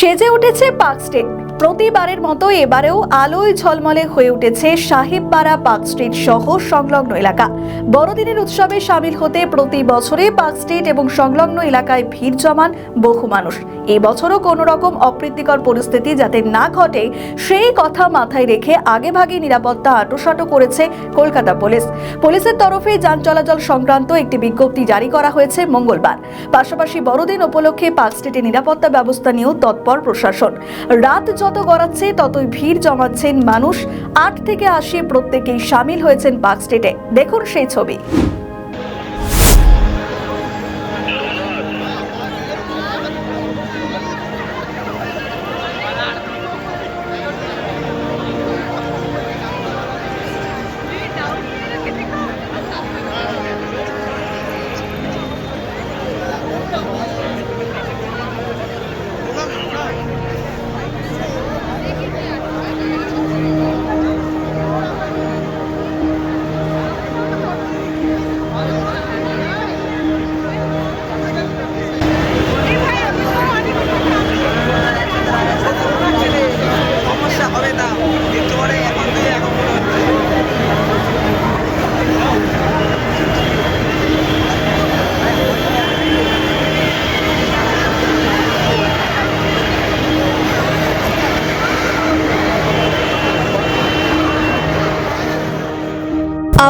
সেজে উঠেছে park street. প্রতিবারের মতো এবারেও আলোয় ঝলমলে হয়ে উঠেছে সাহেবপাড়া পার্ক স্ট্রিট সহ সংলগ্ন এলাকা। বড়দিনের উৎসবে সামিল হতে প্রতি বছরে পার্ক স্ট্রিট এবং সংলগ্ন এলাকায় ভিড় জমান বহু মানুষ। এবছরও কোনো রকম অপ্রীতিকর পরিস্থিতি যাতে না ঘটে সেই কথা মাথায় রেখে আগেভাগে নিরাপত্তা আঁটোসাঁটো করেছে কলকাতা পুলিশ। পুলিশের তরফে যান চলাচল সংক্রান্ত একটি বিজ্ঞপ্তি জারি করা হয়েছে মঙ্গলবার। পাশাপাশি বড়দিন উপলক্ষে পার্ক স্ট্রিটে নিরাপত্তা ব্যবস্থা নিয়েও তৎপর প্রশাসন। রাত যত গড়াচ্ছে ততই ভিড় জমাচ্ছেন মানুষ। 8 থেকে 80 প্রত্যেকেই সামিল হয়েছেন পার্ক স্ট্রিটে। দেখুন সেই ছবি।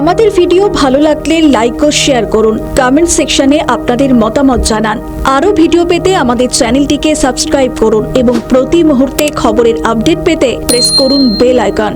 আমাদের ভিডিও ভালো লাগলে লাইক ও শেয়ার করুন। কমেন্ট সেকশনে আপনাদের মতামত জানান। আরও ভিডিও পেতে আমাদের চ্যানেলটিকে সাবস্ক্রাইব করুন এবং প্রতি মুহূর্তে খবরের আপডেট পেতে প্রেস করুন বেল আইকন।